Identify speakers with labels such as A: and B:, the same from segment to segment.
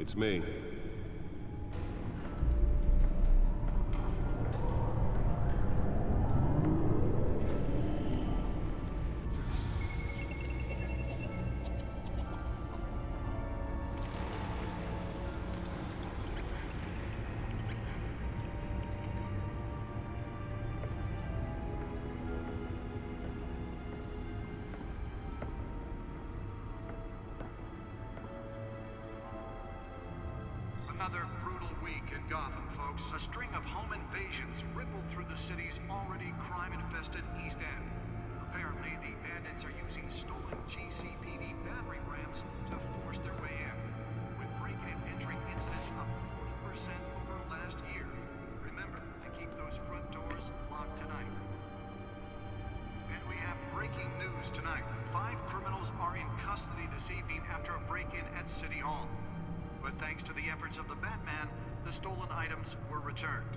A: It's me.
B: Another brutal week in Gotham, folks. A string of home invasions rippled through the city's already crime-infested East End. Apparently, the bandits are using stolen GCPD battering rams to force their way in, with breaking and entering incidents up 40% over last year. Remember to keep those front doors locked tonight. And we have breaking news tonight. 5 criminals are in custody this evening after a break-in at City Hall. But thanks to the efforts of the Batman, the stolen items were returned.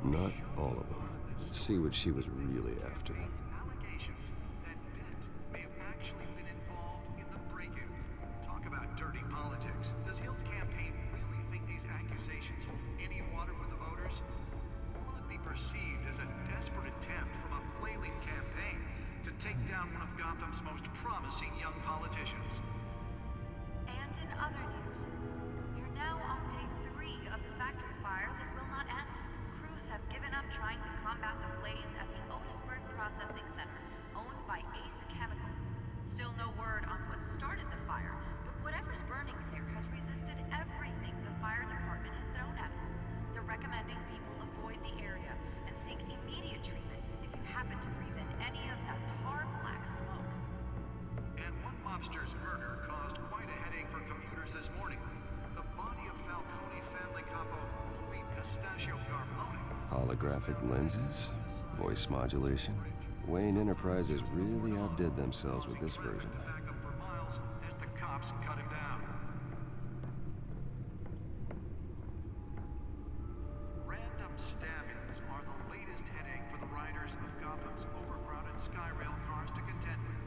A: Not all of them. Let's see what she was really after.
B: Allegations that Dent may have actually been involved in the break-in. Talk about dirty politics. Does Hill's campaign really think these accusations hold any water with the voters? Or will it be perceived as a desperate attempt from a flailing campaign to take down one of Gotham's most promising young politicians?
C: And in other news, we're now on day 3 of the factory fire that will not end. Crews have given up trying to combat the blaze at the Otisburg Processing Center, owned by Ace Chemical. Still no word on what started the fire, but whatever's burning in there has resisted everything the fire department has thrown at it. They're recommending people avoid the area and seek immediate treatment if you happen to breathe in any of that tar black smoke.
B: And one mobster's murder caused quite a headache for commuters this morning. The body of Falcone family capo Louis Pistachio Garmone.
A: Holographic lenses? Voice modulation? Wayne Enterprises really outdid themselves with this version.
B: Back up for miles as the cops cut him down. Random stabbings are the latest headache for the riders of Gotham's overcrowded Skyrail cars to contend with.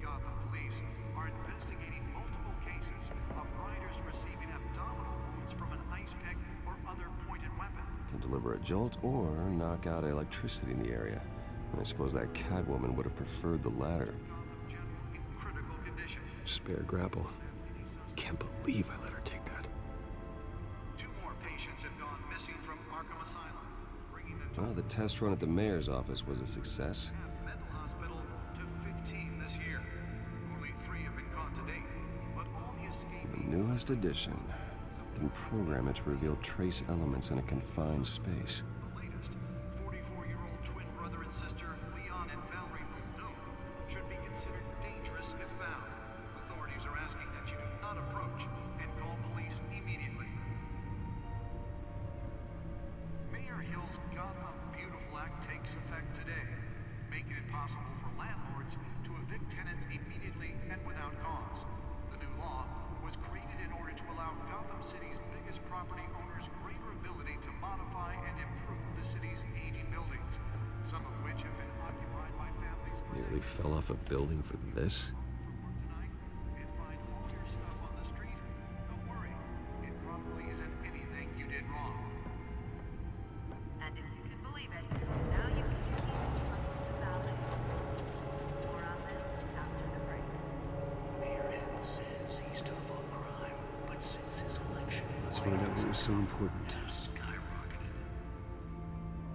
B: Gotham police are investigating multiple cases of riders receiving abdominal wounds from an ice pick or other pointed weapon.
A: Can deliver a jolt or knock out electricity in the area. I suppose that Catwoman would have preferred the latter.
B: Gotham General in critical condition.
A: Spare grapple. Can't believe I let her take that.
B: 2 more patients have gone missing from Arkham Asylum, bringing the
A: Well, the test run at the mayor's office was a success.
B: mental hospital to 15 this year. Only 3 have been caught to date, but all the
A: The
B: escapees...
A: newest addition can program it to reveal trace elements in a confined space.
B: The latest, 44-year-old twin brother and sister Leon and Valerie Muldoon should be considered dangerous if found. Authorities are asking that you do not approach and call police immediately. Mayor Hill's Gotham Beautiful Act takes effect today, making it possible for landlords to evict tenants immediately and without cause. The new law was created in order to allow Gotham City's biggest property owners greater ability to modify and improve the city's aging buildings, some of which have been occupied by families for
A: Nearly fell off a building for this?
B: tonight and find all your stuff on the street. Don't worry, it probably isn't anything you did wrong.
C: And if you can believe it, now you can't even trust the valets. More on this after the break.
D: Mayor Hill says he's tough on crime, but since his election,
A: Let's find out what was so important.
D: has skyrocketed.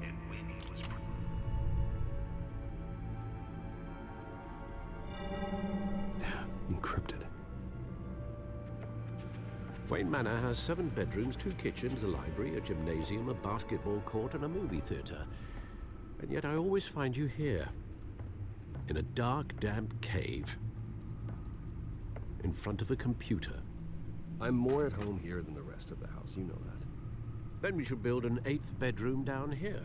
D: And when he was
A: Encrypted.
E: Wayne Manor has 7 bedrooms, 2 kitchens, a library, a gymnasium, a basketball court, and a movie theater. And yet I always find you here, in a dark, damp cave, in front of a computer.
A: I'm more at home here than the rest of the house, you know that.
E: Then we should build an 8th bedroom down here.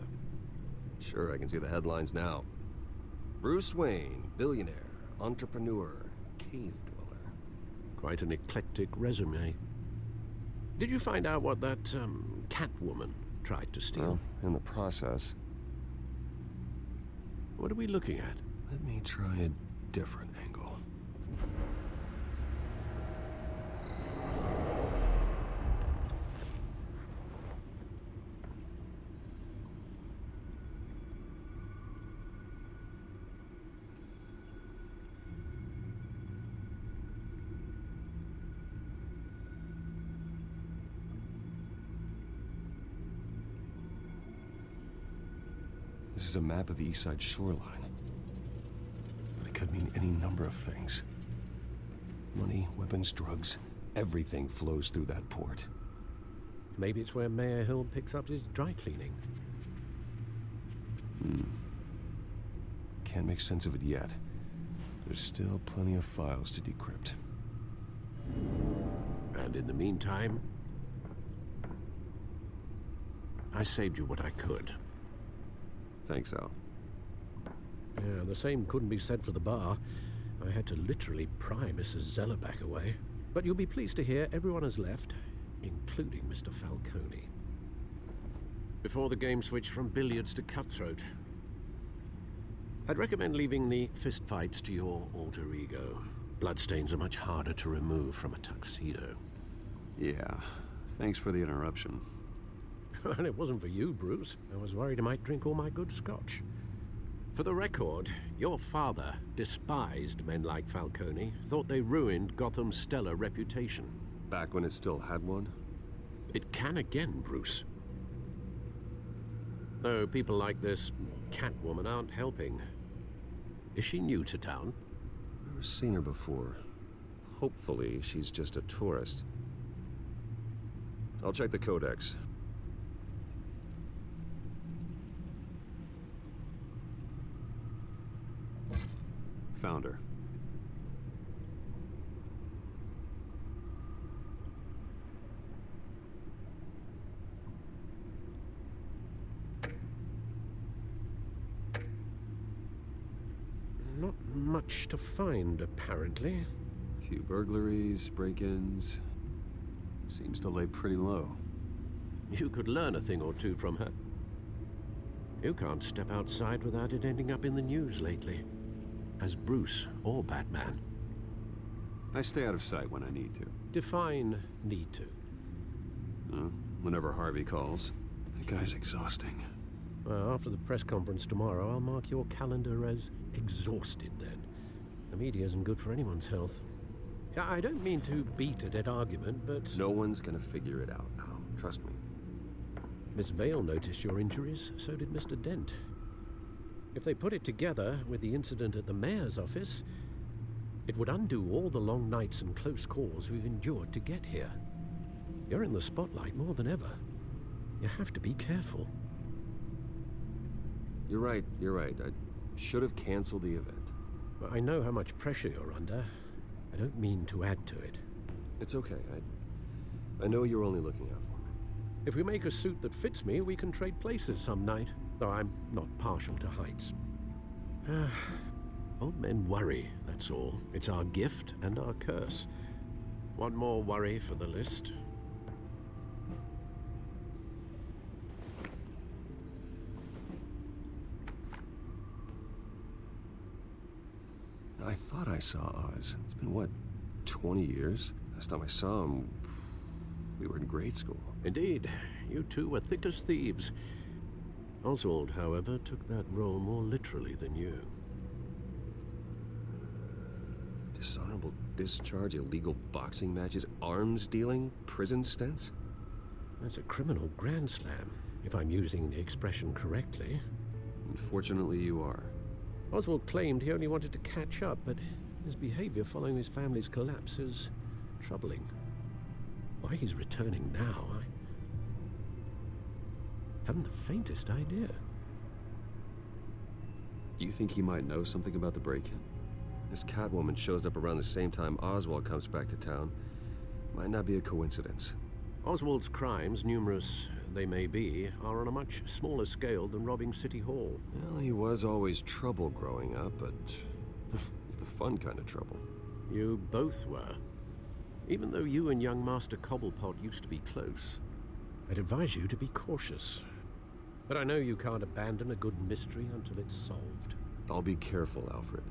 A: Sure, I can see the headlines now. Bruce Wayne, billionaire, entrepreneur, cave dweller.
E: Quite an eclectic resume. Did you find out what that, Catwoman tried to steal?
A: Well, in the process,
E: What are we looking at?
A: let me try a different angle. This is a map of the East Side shoreline. But it could mean any number of things. Money, weapons, drugs, everything flows through that port.
E: Maybe it's where Mayor Hill picks up his dry cleaning.
A: Can't make sense of it yet. There's still plenty of files to decrypt.
E: And in the meantime, I saved you what I could.
A: Thanks, Al.
E: Yeah, the same couldn't be said for the bar. I had to literally pry Mrs. Zellerback away. But you'll be pleased to hear everyone has left, including Mr. Falcone. Before the game switched from billiards to cutthroat, I'd recommend leaving the fistfights to your alter ego. Bloodstains are much harder to remove from a tuxedo.
A: Yeah, thanks for the interruption.
E: And it wasn't for you, Bruce. I was worried I might drink all my good scotch. For the record, your father despised men like Falcone, thought they ruined Gotham's stellar reputation.
A: Back when it still had one?
E: It can again, Bruce. Though people like this Catwoman aren't helping. Is she new to town?
A: Never seen her before. Hopefully, she's just a tourist. I'll check the codex. Found her.
E: Not much to find, apparently.
A: Few burglaries, break-ins. Seems to lay pretty low.
E: You could learn a thing or two from her. You can't step outside without it ending up in the news lately. As Bruce or Batman.
A: I stay out of sight when I need to.
E: Define need to.
A: Whenever Harvey calls. That guy's exhausting.
E: Well, after the press conference tomorrow, I'll mark your calendar as exhausted then. The media isn't good for anyone's health. Yeah, I don't mean to beat a dead argument, but...
A: No one's gonna figure it out now. Trust me.
E: Miss Vale noticed your injuries, so did Mr. Dent. If they put it together with the incident at the mayor's office, it would undo all the long nights and close calls we've endured to get here. You're in the spotlight more than ever. You have to be careful.
A: You're right. I should have canceled the event.
E: Well, I know how much pressure you're under. I don't mean to add to it.
A: It's okay. I know you're only looking out for me.
E: If we make a suit that fits me, we can trade places some night. Though I'm not partial to heights. Old men worry, that's all. It's our gift and our curse. One more worry for the list.
A: I thought I saw Oz. It's been, what, 20 years? Last time I saw him, we were in grade school.
E: Indeed. You two were thick as thieves. Oswald, however, took that role more literally than you.
A: Dishonorable discharge, illegal boxing matches, arms dealing, prison stints?
E: That's a criminal grand slam, if I'm using the expression correctly.
A: Unfortunately, you are.
E: Oswald claimed he only wanted to catch up, but his behavior following his family's collapse is troubling. Why he's returning now, I haven't the faintest idea.
A: Do you think he might know something about the break-in? This Catwoman shows up around the same time Oswald comes back to town. Might not be a coincidence.
E: Oswald's crimes, numerous they may be, are on a much smaller scale than robbing City Hall.
A: Well, he was always trouble growing up, but it's the fun kind of trouble.
E: You both were. Even though you and young Master Cobblepot used to be close, I'd advise you to be cautious. But I know you can't abandon a good mystery until it's solved.
A: I'll be careful, Alfred.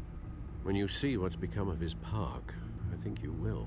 E: When you see what's become of his park, I think you will.